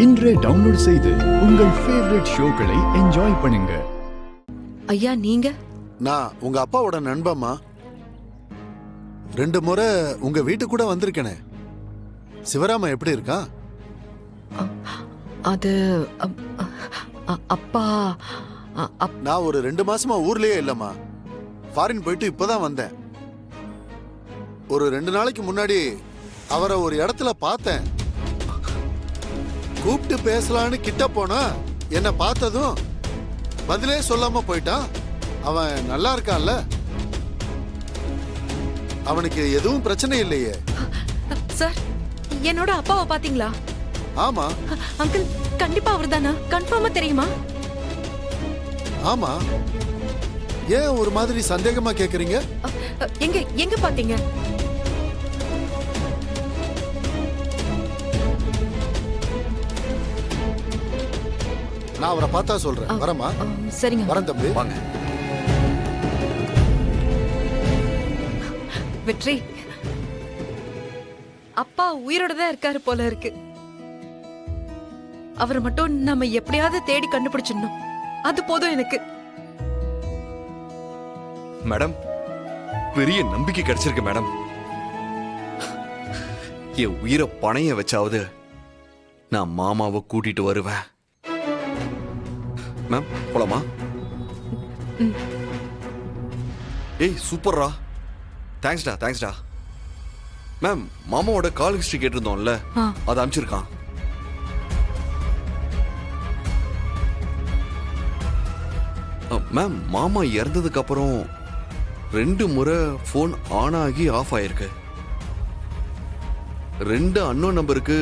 இன்றே டவுன்லோட் செய்து உங்கள் ஃபேவரட் ஷோக்களை என்ஜாய் பண்ணுங்க. ஐயா நீங்க? நான் உங்க அப்பாவோட நண்பம்மா. 2 முறை உங்க வீட்டுக்கு கூட வந்திருக்கேனே. சிவராம எப்படி இருக்கா? அது அப்பா நான் ஒரு 2 மாசமா ஊர்லயே இல்லம்மா. ஃபாரின் போயிட்டு இப்பதான் வந்தேன். ஒரு 2 நாளைக்கு முன்னாடி அவரை ஒரு இடத்துல பார்த்தேன். கூப்பிட்டு பேசலான்னு கிட்ட போனா என்ன பார்த்ததும் பதிலே சொல்லாம போயிட்டான். அவன் நல்லா இருக்கான்ல? அவனுக்கு எதுவும் பிரச்சனை இல்லையே? சார், என்னோட அப்பாவை பாத்தீங்களா? ஆமா. அங்கிள், கண்டிப்பா அவர்தானா? கன்ஃபார்மா தெரியுமா? ஆமா. ஏன் ஒரு மாதிரி சந்தேகமா கேக்குறீங்க? எங்க எங்க பாத்தீங்க? நான் அவரை பார்த்தா சொல்றேன். வரமா? சரிங்க. வரேன் தம்பி. வாங்க. வெற்றி, அப்பா உயிரோட தான் இருக்காரு போல இருக்கு. அவரை மட்டும் நம்ம எப்படியாவது தேடி கண்டுபிடிச்சிடணும். அது போதும் எனக்கு. மேடம், பெரிய நம்பிக்கை கிடைச்சிருக்கு மேடம். என் உயிரை பணைய வச்சாவது நான் மாமாவை கூட்டிட்டு வருவேன். மேம், போலாமா? ஏய், சூப்பர்ரா. தேங்க்ஸ்டா. மேம், மாமாவோட கால் ஹிஸ்டரி கேட்டிருந்தோம்ல, அதை அனுப்பிச்சிருக்கான். மேம், மாமா இறந்ததுக்கு அப்புறம் 2 முறை போன் ஆன் ஆகி ஆஃப் ஆயிருக்கு. 2 அன்னோன் நம்பருக்கு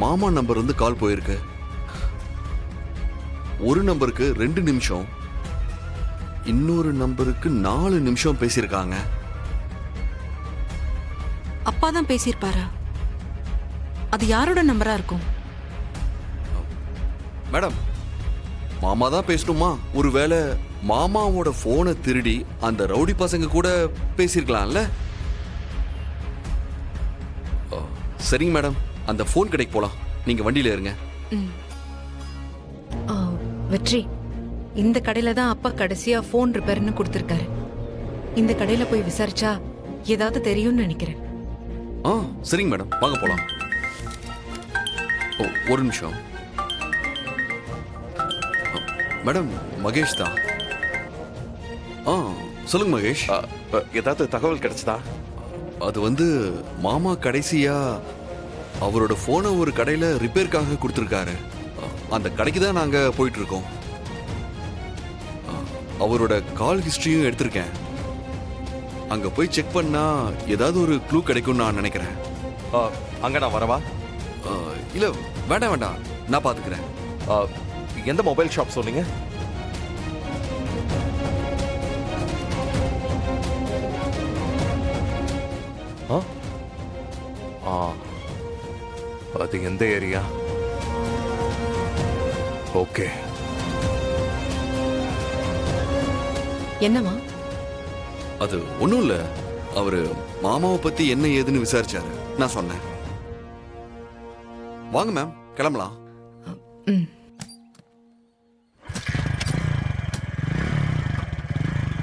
மாமா நம்பர் இருந்து கால் போயிருக்கு. ஒரு நம்பருக்கு 2 நிமிஷம், இன்னொரு நம்பருக்கு 4 நிமிஷம் பேசியிருக்காங்க. அப்பா தான் பேசியிருப்பாரா? அது யாரோட நம்பரா இருக்கும்? மேடம், மாமா தான் பேசணுமா? ஒருவேளை மாமாவோட போனை திருடி அந்த ரவுடி பசங்க கூட பேசியிருக்கலாம்ல? சரிங்க மேடம், அந்த போன் கடைக்கு போலாம். நீங்க வண்டியில இருங்க. வெற்றி, இந்த கடையில தான் அப்பா கடைசியா போன் ரிப்பேர்னு கொடுத்திருக்காரு. இந்த கடையில போய் விசாரிச்சா ஏதாவது தெரியும்னு நினைக்கிறேன். சரிங்க மேடம், வாங்க போலாம். ஒரு நிமிஷம் மேடம். மகேஷ் தான். சொல்லுங்க மகேஷ். ஏதாவது தகவல் கிடைச்சதா? அது வந்து மாமா கடைசியா அவரோட போனை ஒரு கடையில ரிப்பேருக்காக கொடுத்துருக்காரு. அந்த கடைக்கு தான் நாங்க போயிட்டு இருக்கோம். அவரோட கால் ஹிஸ்டரியும் எடுத்திருக்கேன். அங்க போய் செக் பண்ணா ஏதாவது ஒரு க்ளூ கிடைக்கும் நான் நினைக்கிறேன். அங்க நான் வரவா? இல்ல, வேண்டாம், நான் பாத்துக்கிறேன். எந்த மொபைல் ஷாப் சொன்னீங்க? அது எந்த ஏரியா? ஓகே. என்னமா? அது ஒண்ணும் இல்ல. அவரு மாமாவை பத்தி என்ன ஏதுன்னு விசாரிச்சாரு. நான் சொன்னேன். வாங்க மேம், கிளம்பலாம்.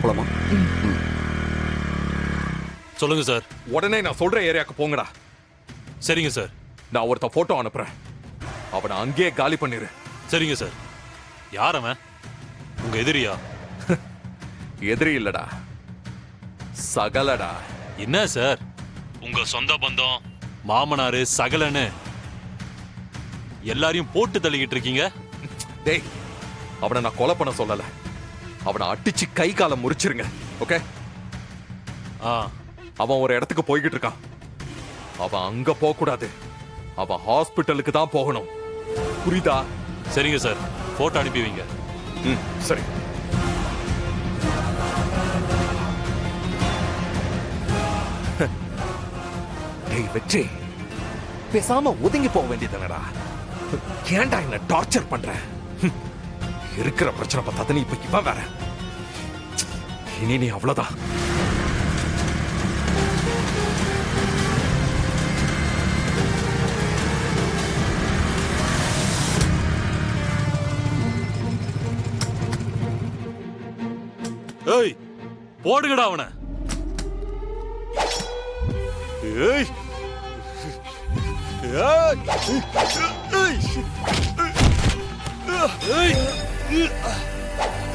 போலாமா? சொல்லுங்க சார். உடனே நான் சொல்ற ஏரியாக்கு போங்கடா. சரிங்க சார். நான் ஒருத்த போட்டோ அனுப்புறேன். அவனை அங்கேயே காலி பண்ணிரு. சரிங்க சார். யார் அவன்? உங்க எதிரியா? எதிரி இல்லடா, சகலடா. என்ன சார், உங்க சொந்த பந்தம், மாமனாரு, சகலன்னு எல்லாரையும் போட்டு தள்ளிக்கிட்டு இருக்கீங்க. டேய், அவனை நான் கொலை பண்ண சொல்லல. அவனை அடிச்சு கை காலை முறிச்சிருங்க. ஓகே? அவன் ஒரு இடத்துக்கு போய்கிட்டு இருக்கான். அவன் அங்க போக கூடாது. அவன் ஹாஸ்பிட்டலுக்கு தான் போகணும். புரியுதா? சரிங்க சார், போட்டோ அனுப்பி வைங்க. சரி. டேய் வெற்றி, பேசாம ஒதுங்கி போக வேண்டியதுனடா. ஏன்டா என்ன டார்ச்சர் பண்ற? இருக்கிற பிரச்சனை பார்த்தா நீ இப்ப இவன் வேற. இனி நீ அவ்வளவுதான். ஏய் போடுங்கடா அவனை. ஏய் ஏய் ஏய்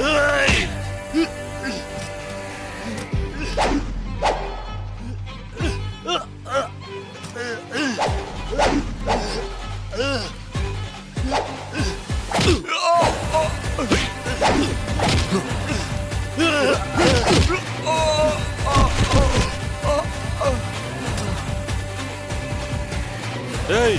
ஏய் ஏய்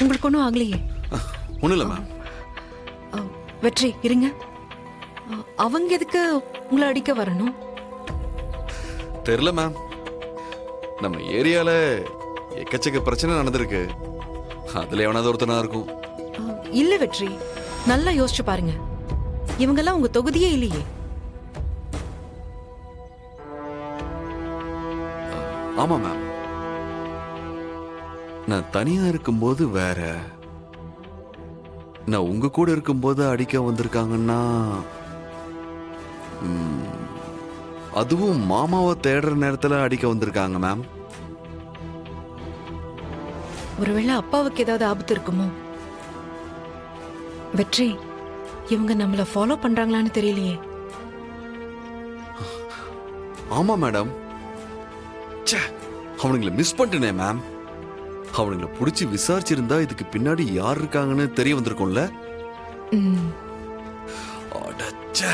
உங்களுக்கு ஒன்றும் ஆகலையே? ஒன்றும் இல்லை மேம். வெற்றி இருங்க. அவங்க எதுக்கு உங்களை அடிக்க வரணும்? தெரியல மேம். நம்ம ஏரியால எக்கச்சக்க பிரச்சனை நடந்திருக்கு. அதுல எவனாவது ஒருத்தனா இருக்கும். இல்ல வெற்றி, நல்லா யோசிச்சு பாருங்க. இவங்கெல்லாம் உங்க தொகுதியே இல்லையே. ஆமா மேம். நான் தனியா இருக்கும்போது வேற, நான் உங்க கூட இருக்கும்போது அடிக்க வந்திருக்காங்கன்னா, அதுவும் மாமாவை தேடுற நேரத்துல அடிக்க வந்திருக்காங்க மேம். ஒருவேளை அப்பாவுக்கு ஏதாவது ஆபத்து இருக்குமோ? வெற்றி, இவங்க நம்மள ஃபாலோ பண்றாங்களான்னு தெரியலையே. ஆமா மேடம். அவனுங்களை மிஸ் பண்ணிட்டேனே மேம். அவனுங்களை பிடிச்சி விசாரிச்சிருந்தா இதுக்கு பின்னாடி யார் இருக்காங்கன்னு தெரிய வந்திருக்கும்ல. அடச்சே.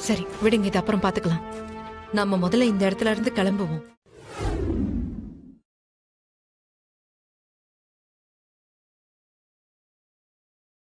சரி விடுங்க, இது அப்புறம் பாத்துக்கலாம். நம்ம முதல்ல இந்த இடத்துல இருந்து கிளம்புவோம்.